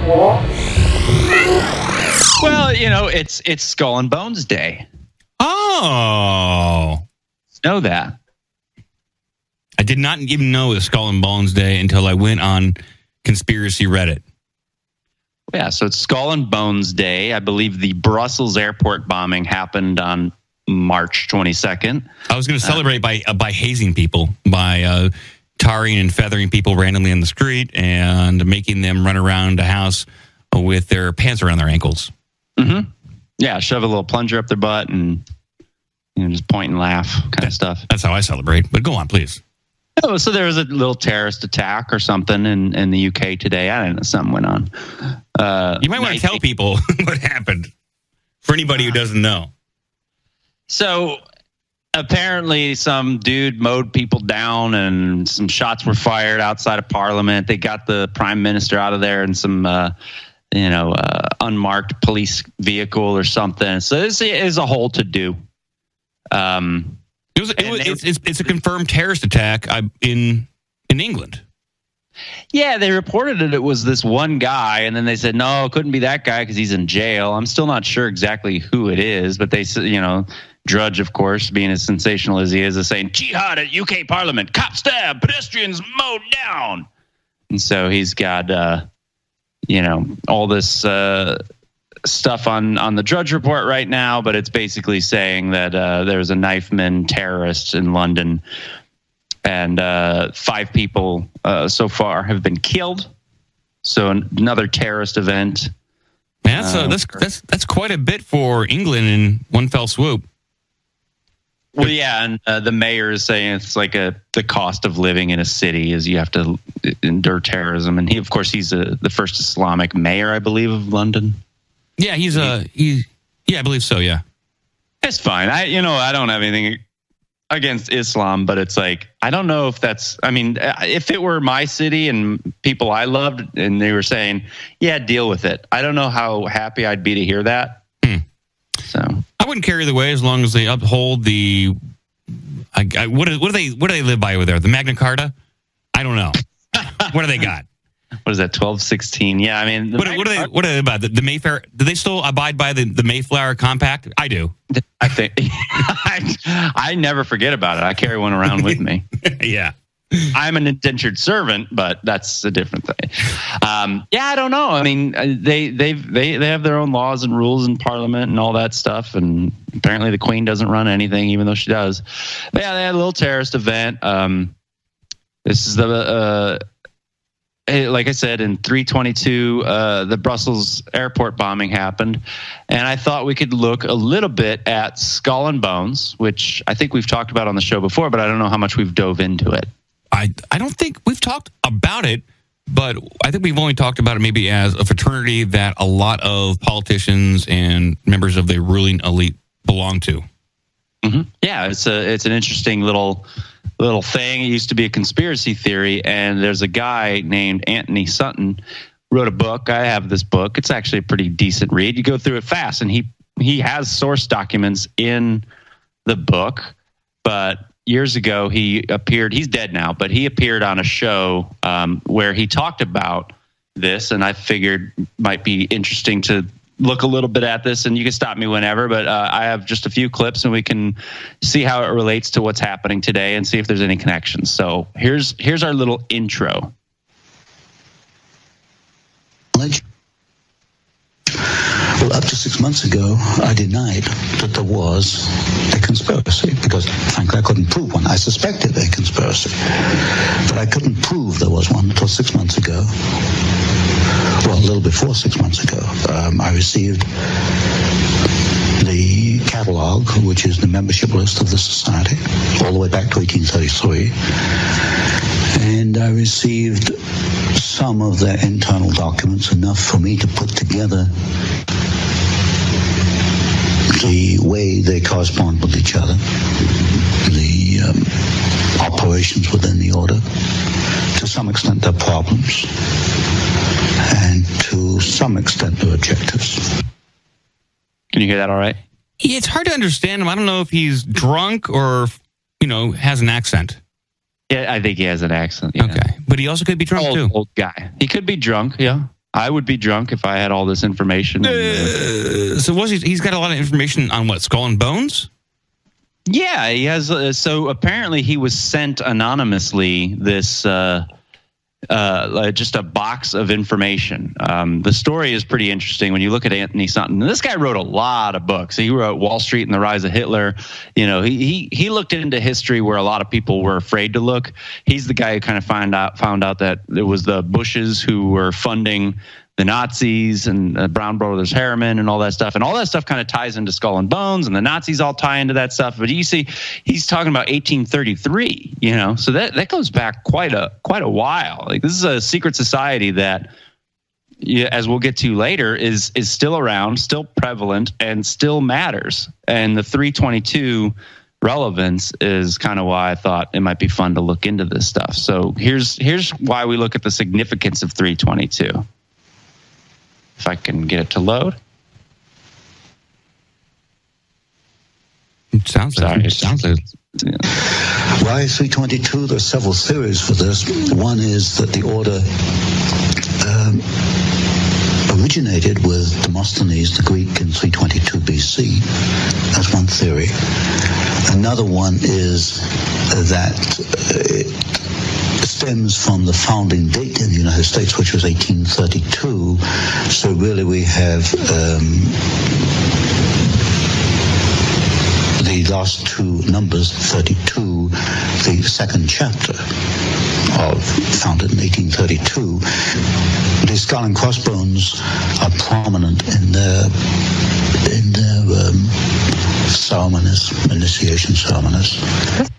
Well, it's Skull and Bones Day. Oh. Know that. I did not even know it was Skull and Bones Day until I went on Conspiracy Reddit. Yeah, so it's Skull and Bones Day. I believe the Brussels airport bombing happened on March 22nd. I was going to celebrate by hazing people, by tarring and feathering people randomly on the street and making them run around a house with their pants around their ankles. Mm-hmm. Yeah, shove a little plunger up their butt and just point and laugh kind of stuff. That's how I celebrate. But go on, please. Oh, so there was a little terrorist attack or something in the UK today. I don't know, something went on. You might want to tell people what happened for anybody who doesn't know. So apparently some dude mowed people down and some shots were fired outside of Parliament. They got the Prime Minister out of there in some, unmarked police vehicle or something. So this is a whole to-do. It's a confirmed terrorist attack in England. Yeah, they reported it was this one guy, and then they said, no, it couldn't be that guy because he's in jail. I'm still not sure exactly who it is, but they said, Drudge, of course, being as sensational as he is saying, jihad at UK Parliament, cop stab, pedestrians mowed down. And so he's got, all this stuff on the Drudge Report right now, but it's basically saying that there's a knifeman terrorist in London, and 5 people so far have been killed. So another terrorist event. Man, that's quite a bit for England in one fell swoop. Well, yeah, and the mayor is saying it's like the cost of living in a city is you have to endure terrorism, and he's the first Islamic mayor, I believe, of London. Yeah, I believe so. Yeah, it's fine. I don't have anything against Islam, but it's like I don't know if that's. I mean, if it were my city and people I loved, and they were saying, "Yeah, deal with it," I don't know how happy I'd be to hear that. So I wouldn't care either way as long as they uphold the. What do they live by over there? The Magna Carta? I don't know. What do they got? What is that? 1216? Yeah, I mean, what are they about? The Mayfair? Do they still abide by the Mayflower Compact? I do. I think I never forget about it. I carry one around with me. Yeah. I'm an indentured servant, but that's a different thing. I don't know. I mean, they have their own laws and rules in Parliament and all that stuff, and apparently the Queen doesn't run anything, even though she does. But yeah, they had a little terrorist event. This is like I said, in 322, the Brussels airport bombing happened, and I thought we could look a little bit at Skull and Bones, which I think we've talked about on the show before, but I don't know how much we've dove into it. I don't think we've talked about it, but I think we've only talked about it maybe as a fraternity that a lot of politicians and members of the ruling elite belong to. Mm-hmm. Yeah, it's an interesting little thing. It used to be a conspiracy theory, and there's a guy named Anthony Sutton wrote a book. I have this book. It's actually a pretty decent read. You go through it fast, and he has source documents in the book, but years ago, he appeared, he's dead now, but he appeared on a show where he talked about this, and I figured might be interesting to look a little bit at this, and you can stop me whenever, but I have just a few clips, and we can see how it relates to what's happening today and see if there's any connections. So here's our little intro. Well, up to 6 months ago, I denied that there was a conspiracy because, frankly, I couldn't prove one. I suspected a conspiracy, but I couldn't prove there was one until 6 months ago. Well, a little before 6 months ago, I received the catalog, which is the membership list of the society, all the way back to 1833. And I received some of their internal documents, enough for me to put together the way they correspond with each other, the operations within the order, to some extent their problems, and to some extent their objectives. Can you hear that all right? Yeah, it's hard to understand him. I don't know if he's drunk or, has an accent. Yeah, I think he has an accent. Yeah. Okay. But he also could be drunk, too. Old guy. He could be drunk, yeah. I would be drunk if I had all this information. So he's got a lot of information on what, Skull and Bones? Yeah, he has. So apparently he was sent anonymously this just a box of information. The story is pretty interesting when you look at Anthony Sutton. This guy wrote a lot of books. He wrote Wall Street and the Rise of Hitler. You know, he looked into history where a lot of people were afraid to look. He's the guy who kind of found out that it was the Bushes who were funding the Nazis and Brown Brothers Harriman and all that stuff. And all that stuff kind of ties into Skull and Bones, and the Nazis all tie into that stuff. But you see, he's talking about 1833, you know, so that goes back quite a while. Like, this is a secret society that, as we'll get to later, is still around, still prevalent, and still matters. And the 322 relevance is kind of why I thought it might be fun to look into this stuff. So here's why we look at the significance of 322. If I can get it to load. It sounds like. Yeah. Why 322? There's several theories for this. One is that the order originated with Demosthenes, the Greek, in 322 BC. That's one theory. Another one is that it stems from the founding date in the United States, which was 1832. So really we have the last two numbers, 32, the second chapter founded in 1832. The skull and crossbones are prominent in their ceremonies, initiation ceremonies.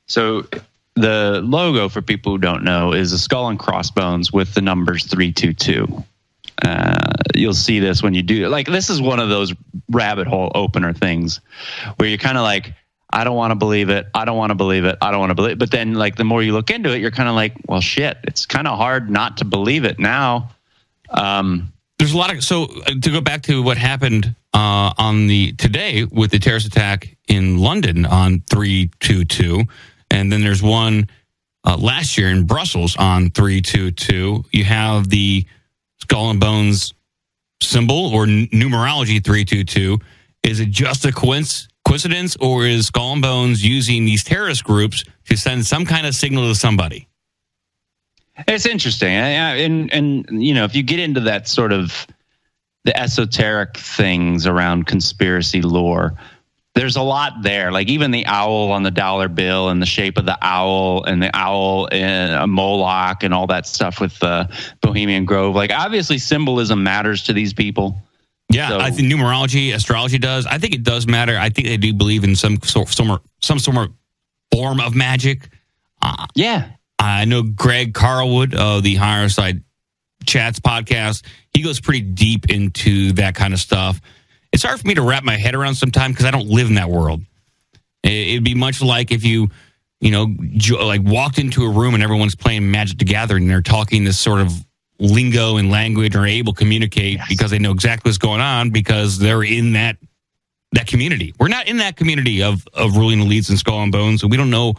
So the logo, for people who don't know, is a skull and crossbones with the numbers 322. You'll see this when you do, like, this is one of those rabbit hole opener things where you're kind of like, I don't want to believe it. I don't want to believe it. I don't want to believe it. But then, like, the more you look into it, you're kind of like, well, shit, it's kind of hard not to believe it now. There's a lot of, so to go back to what happened today with the terrorist attack in London on 322, and then there's one last year in Brussels on 322. You have the Skull and Bones symbol or numerology 322. Is it just a coincidence, or is Skull and Bones using these terrorist groups to send some kind of signal to somebody? It's interesting. And you know, if you get into that sort of the esoteric things around conspiracy lore, there's a lot there. Like, even the owl on the dollar bill and the shape of the owl and the owl in a Moloch and all that stuff with Bohemian Grove. Like, obviously symbolism matters to these people. Yeah, so, I think numerology, astrology does. I think it does matter. I think they do believe in some sort of form of magic. Yeah. I know Greg Carlwood of the Higher Side Chats podcast. He goes pretty deep into that kind of stuff. It's hard for me to wrap my head around sometimes because I don't live in that world. It'd be much like if you like walked into a room and everyone's playing Magic the Gathering and they're talking this sort of lingo and language, or able to communicate because they know exactly what's going on because they're in that community. We're not in that community of ruling elites and Skull and Bones, so we don't know.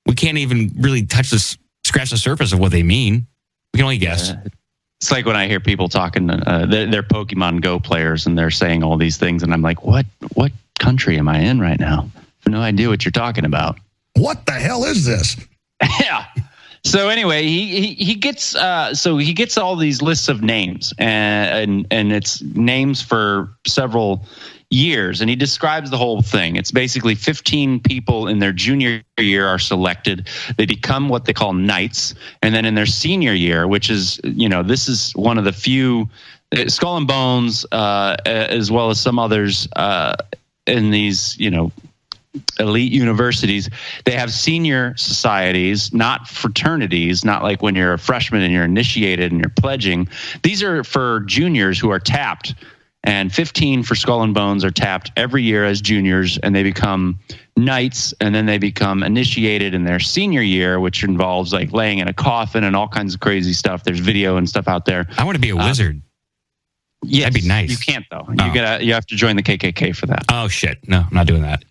We can't even really scratch the surface of what they mean. We can only guess. It's like when I hear people talking, they're Pokemon Go players, and they're saying all these things, and I'm like, what country am I in right now? I have no idea what you're talking about. What the hell is this? Yeah. So anyway, he gets all these lists of names, and it's names for several years, and he describes the whole thing. It's basically 15 people in their junior year are selected. They become what they call knights, and then in their senior year, which is, this is one of the few, Skull and Bones, as well as some others in these, elite universities, they have senior societies, not fraternities, not like when you're a freshman and you're initiated and you're pledging. These are for juniors who are tapped. And 15 for Skull and Bones are tapped every year as juniors, and they become knights, and then they become initiated in their senior year, which involves like laying in a coffin and all kinds of crazy stuff. There's video and stuff out there. I want to be a wizard. Yes, that'd be nice. You can't though. You have to join the KKK for that. Oh shit! No, I'm not doing that.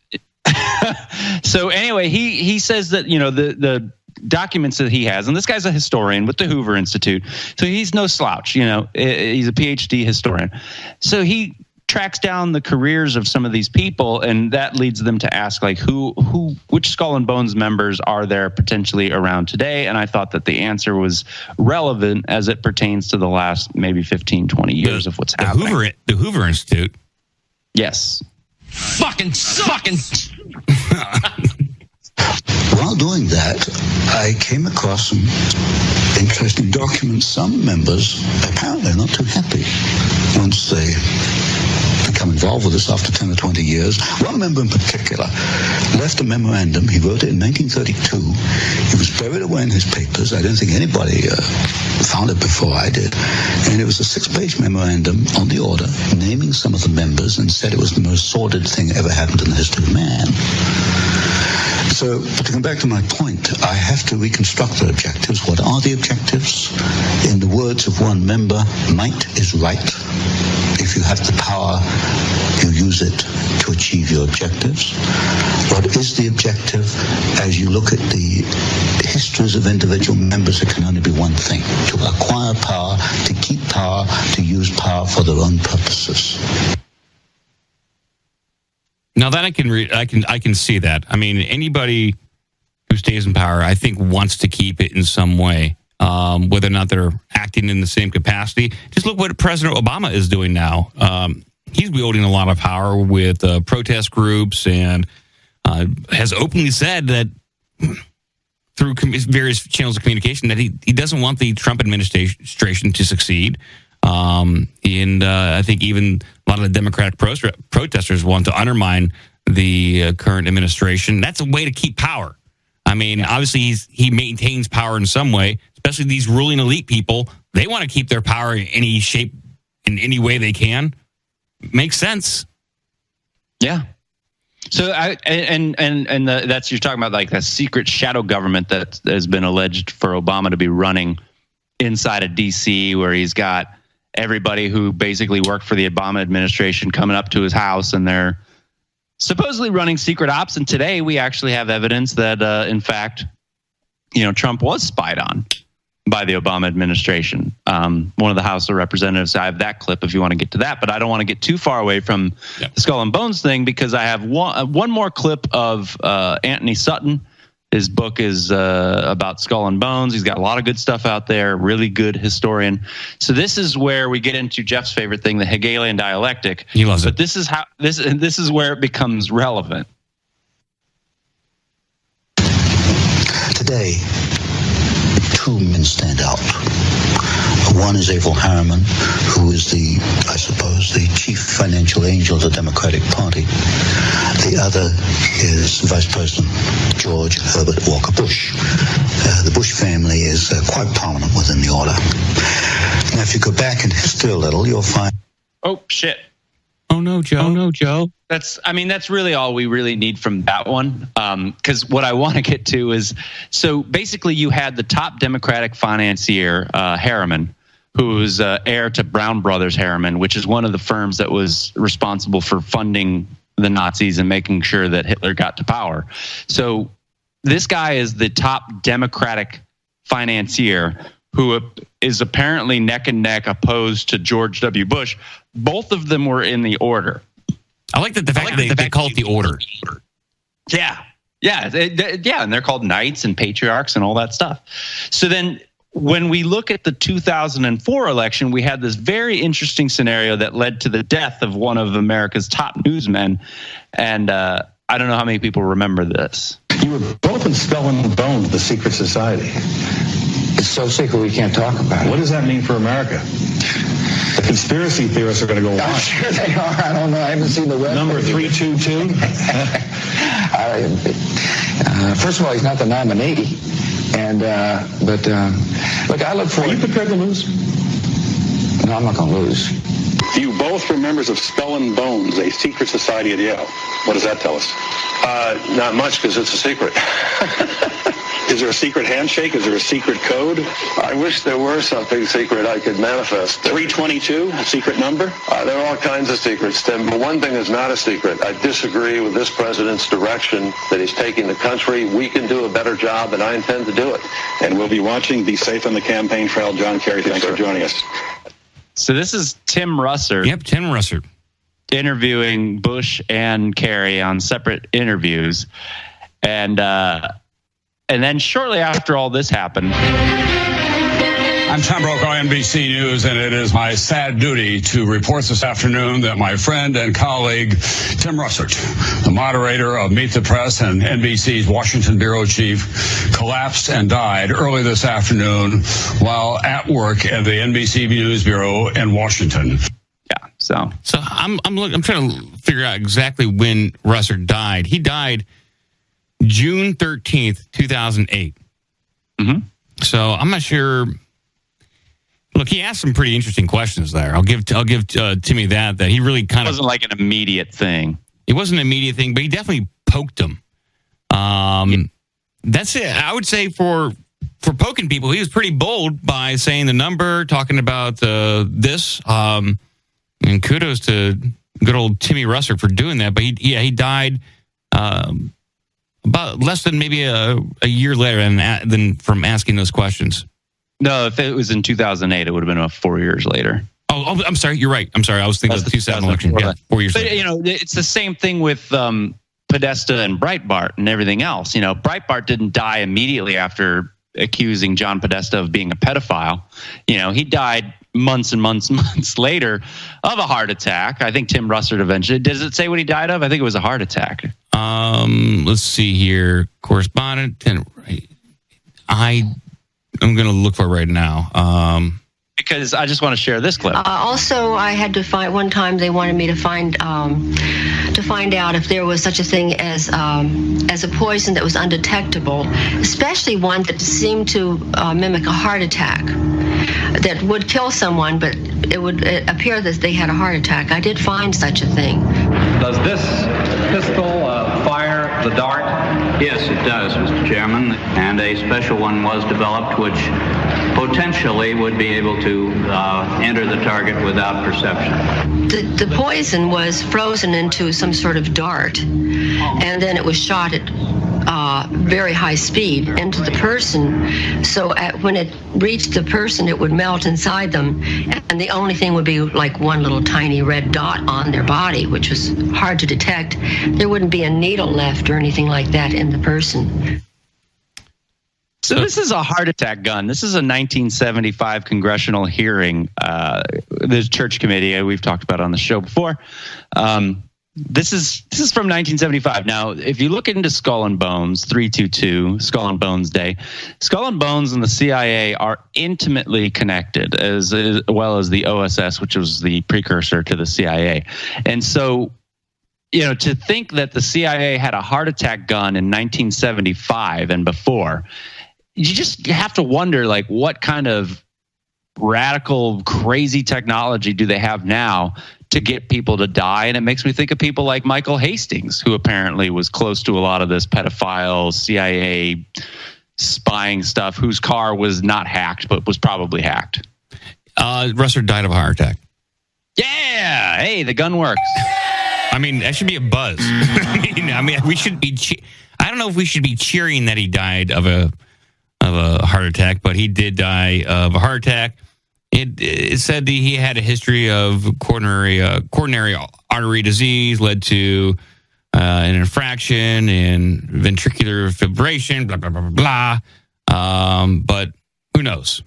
So anyway, he says that the documents that he has, and this guy's a historian with the Hoover Institute, so he's no slouch. He's a PhD historian. So he tracks down the careers of some of these people, and that leads them to ask, like, which Skull and Bones members are there potentially around today? And I thought that the answer was relevant as it pertains to the last maybe 15, 20 years of what's happening. The Hoover Institute? Yes. Fucking. While doing that, I came across some interesting documents. Some members apparently are not too happy once they become involved with this after 10 or 20 years. One member in particular left a memorandum. He wrote it in 1932. He was buried away in his papers. I don't think anybody found it before I did. And it was a 6-page memorandum on the order, naming some of the members, and said it was the most sordid thing ever happened in the history of man. So, but to come back to my point, I have to reconstruct the objectives. What are the objectives? In the words of one member, might is right. If you have the power, you use it to achieve your objectives. What is the objective? As you look at the histories of individual members, it can only be one thing: to acquire power, to keep power, to use power for their own purposes. Now that I can see that. I mean, anybody who stays in power, I think, wants to keep it in some way, whether or not they're acting in the same capacity. Just look what President Obama is doing now. He's wielding a lot of power with protest groups, and has openly said that through various channels of communication that he doesn't want the Trump administration to succeed. And I think even a lot of the Democratic protesters want to undermine the current administration. That's a way to keep power. I mean, obviously he maintains power in some way, especially these ruling elite people. They want to keep their power in any shape, in any way they can. Makes sense. Yeah. So that's you're talking about, like, that secret shadow government that has been alleged for Obama to be running inside of DC, where he's got everybody who basically worked for the Obama administration coming up to his house, and they're supposedly running secret ops. And today we actually have evidence that, in fact, Trump was spied on by the Obama administration. One of the House of Representatives, I have that clip if you want to get to that, but I don't want to get too far away from the Skull and Bones thing, because I have one more clip of Anthony Sutton. His book is about Skull and Bones. He's got a lot of good stuff out there, really good historian. So this is where we get into Jeff's favorite thing, the Hegelian dialectic. He loves it. But this is how this is where it becomes relevant. Today, two men stand out. One is Averell Harriman, who is the chief financial angel of the Democratic Party. The other is Vice President George Herbert Walker Bush. The Bush family is quite prominent within the order. Now, if you go back in history a little, you'll find... Oh, shit. Oh, no, Joe. That's really all we really need from that one. Because what I want to get to is, so basically you had the top Democratic financier, Harriman, who's heir to Brown Brothers Harriman, which is one of the firms that was responsible for funding the Nazis and making sure that Hitler got to power. So this guy is the top Democratic financier who is apparently neck and neck opposed to George W. Bush. Both of them were in the order. I like that the fact that they call it the order. Yeah, and they're called knights and patriarchs and all that stuff. So then when we look at the 2004 election, we had this very interesting scenario that led to the death of one of America's top newsmen. And I don't know how many people remember this. You were both in Skull and Bones, the secret society. It's so secret we can't talk about it. What does that mean for America? The conspiracy theorists are going to go I'm wild. sure they are. I don't know. I haven't seen the rest. Number 322? First of all, he's not the nominee. And look, I look forward. Are you prepared to lose? No, I'm not going to lose. You both were members of Skull and Bones, a secret society at Yale. What does that tell us? Not much, because it's a secret. Is there a secret handshake? Is there a secret code? I wish there were something secret I could manifest. 322, a secret number? There are all kinds of secrets, Tim, but one thing is not a secret. I disagree with this president's direction that he's taking the country. We can do a better job, and I intend to do it. And we'll be watching. Be safe on the campaign trail. John Kerry, thanks for joining us. So this is Tim Russert. Yep, Tim Russert. Interviewing Bush and Kerry on separate interviews. And then shortly after all this happened... I'm Tom Brokaw, NBC News, and it is my sad duty to report this afternoon that my friend and colleague, Tim Russert, the moderator of Meet the Press and NBC's Washington bureau chief, collapsed and died early this afternoon while at work at the NBC News Bureau in Washington. Yeah, so I'm trying to figure out exactly when Russert died. He died June 13th, 2008. Mm-hmm. So I'm not sure. Look, he asked some pretty interesting questions there. I'll give Timmy that he really kind of wasn't like an immediate thing. It wasn't an immediate thing, but he definitely poked him. That's it. I would say for poking people, he was pretty bold by saying the number, talking about this. And kudos to good old Timmy Russert for doing that. But he died about less than maybe a year later than from asking those questions. No, if it was in 2008, it would have been about 4 years later. Oh, I'm sorry. You're right. I'm sorry. I was thinking of the 2000 election. Yeah, 4 years later. But, it's the same thing with Podesta and Breitbart and everything else. Breitbart didn't die immediately after accusing John Podesta of being a pedophile. He died months and months and months later of a heart attack. I think Tim Russert eventually. Does it say what he died of? I think it was a heart attack. Let's see here. Correspondent. I'm going to look for it right now. Because I just want to share this clip. Also, I had to find one time. They wanted me to find out if there was such a thing as a poison that was undetectable, especially one that seemed to mimic a heart attack, that would kill someone, but it would appear that they had a heart attack. I did find such a thing. Does this pistol fire the dart? Yes, it does, Mr. Chairman, and a special one was developed which potentially would be able to enter the target without perception. The poison was frozen into some sort of dart, and then it was shot at very high speed into the person. So when it reached the person, it would melt inside them, and the only thing would be like one little tiny red dot on their body, which was hard to detect. There wouldn't be a needle left or anything like that in the person. So this is a heart attack gun. This is a 1975 congressional hearing. The church committee we've talked about on the show before. This is from 1975. Now, if you look into Skull and Bones, 322, Skull and Bones Day, Skull and Bones and the CIA are intimately connected, as well as the OSS, which was the precursor to the CIA. And so, to think that the CIA had a heart attack gun in 1975 and before, you just have to wonder, what kind of radical, crazy technology do they have now to get people to die? And it makes me think of people like Michael Hastings, who apparently was close to a lot of this pedophile CIA spying stuff, whose car was not hacked, but was probably hacked. Russert died of a heart attack. Yeah. Hey, the gun works. I mean, that should be a buzz. I mean, we should be. I don't know if we should be cheering that he died of a heart attack, but he did die of a heart attack. It said that he had a history of coronary artery disease, led to an infraction in ventricular fibrillation, blah, blah, blah, blah, blah. But who knows?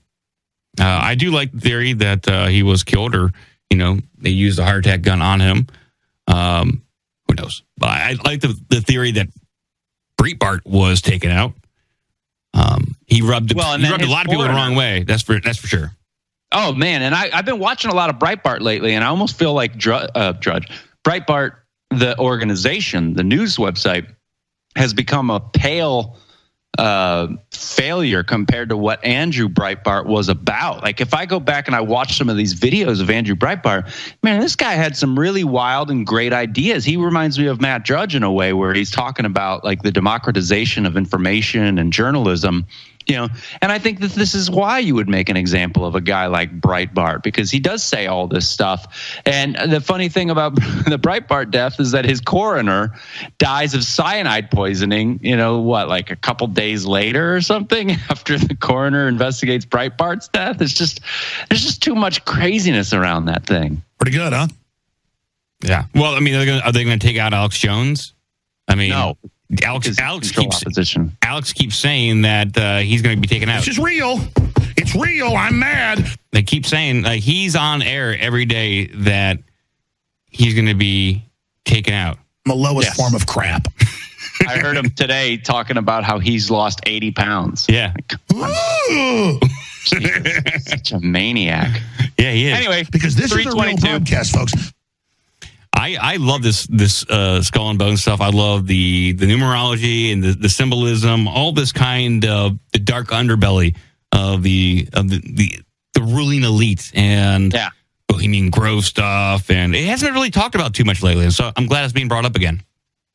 I do like the theory that he was killed, or, they used a heart attack gun on him. Who knows? But I like the theory that Breitbart was taken out. He rubbed a lot of people the wrong way. That's for sure. Oh, man. And I've been watching a lot of Breitbart lately, and I almost feel like Breitbart, the organization, the news website, has become a pale failure compared to what Andrew Breitbart was about. Like, if I go back and I watch some of these videos of Andrew Breitbart, man, this guy had some really wild and great ideas. He reminds me of Matt Drudge in a way, where he's talking about like the democratization of information and journalism. And I think that this is why you would make an example of a guy like Breitbart, because he does say all this stuff. And the funny thing about the Breitbart death is that his coroner dies of cyanide poisoning, like a couple days later or something, after the coroner investigates Breitbart's death. There's just too much craziness around that thing. Pretty good, huh? Yeah. Well, I mean, are they going to take out Alex Jones? I mean, no. Alex keeps saying that he's going to be taken out. This is real. It's real. I'm mad. They keep saying, like, he's on air every day that he's going to be taken out. The lowest form of crap. I heard him today talking about how he's lost 80 pounds. Yeah. Jesus, such a maniac. Yeah, he is. Anyway, because this is a real podcast, folks. I love this skull and bone stuff. I love the numerology and the symbolism, all this kind of the dark underbelly of the ruling elite and Bohemian Grove stuff, and it hasn't been really talked about too much lately. So I'm glad it's being brought up again.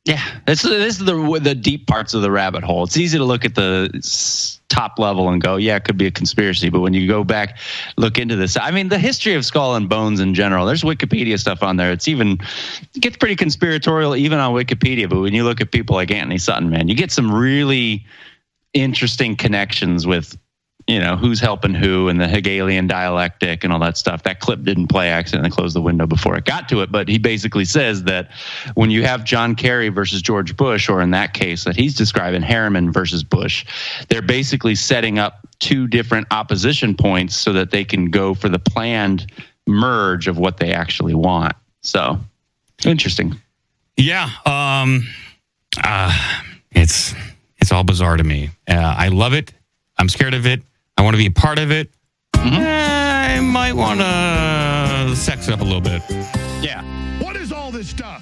Yeah, this is the deep parts of the rabbit hole. It's easy to look at the top level and go, yeah, it could be a conspiracy. But when you go back, look into this. I mean, the history of skull and bones in general, there's Wikipedia stuff on there. It gets pretty conspiratorial even on Wikipedia. But when you look at people like Anthony Sutton, man, you get some really interesting connections with, who's helping who and the Hegelian dialectic and all that stuff. That clip didn't play. I accidentally closed the window before it got to it. But he basically says that when you have John Kerry versus George Bush, or in that case that he's describing, Harriman versus Bush, they're basically setting up two different opposition points so that they can go for the planned merge of what they actually want. So, interesting. Yeah. It's all bizarre to me. I love it. I'm scared of it. I want to be a part of it. Mm-hmm. I might want to sex it up a little bit. Yeah. What is all this stuff?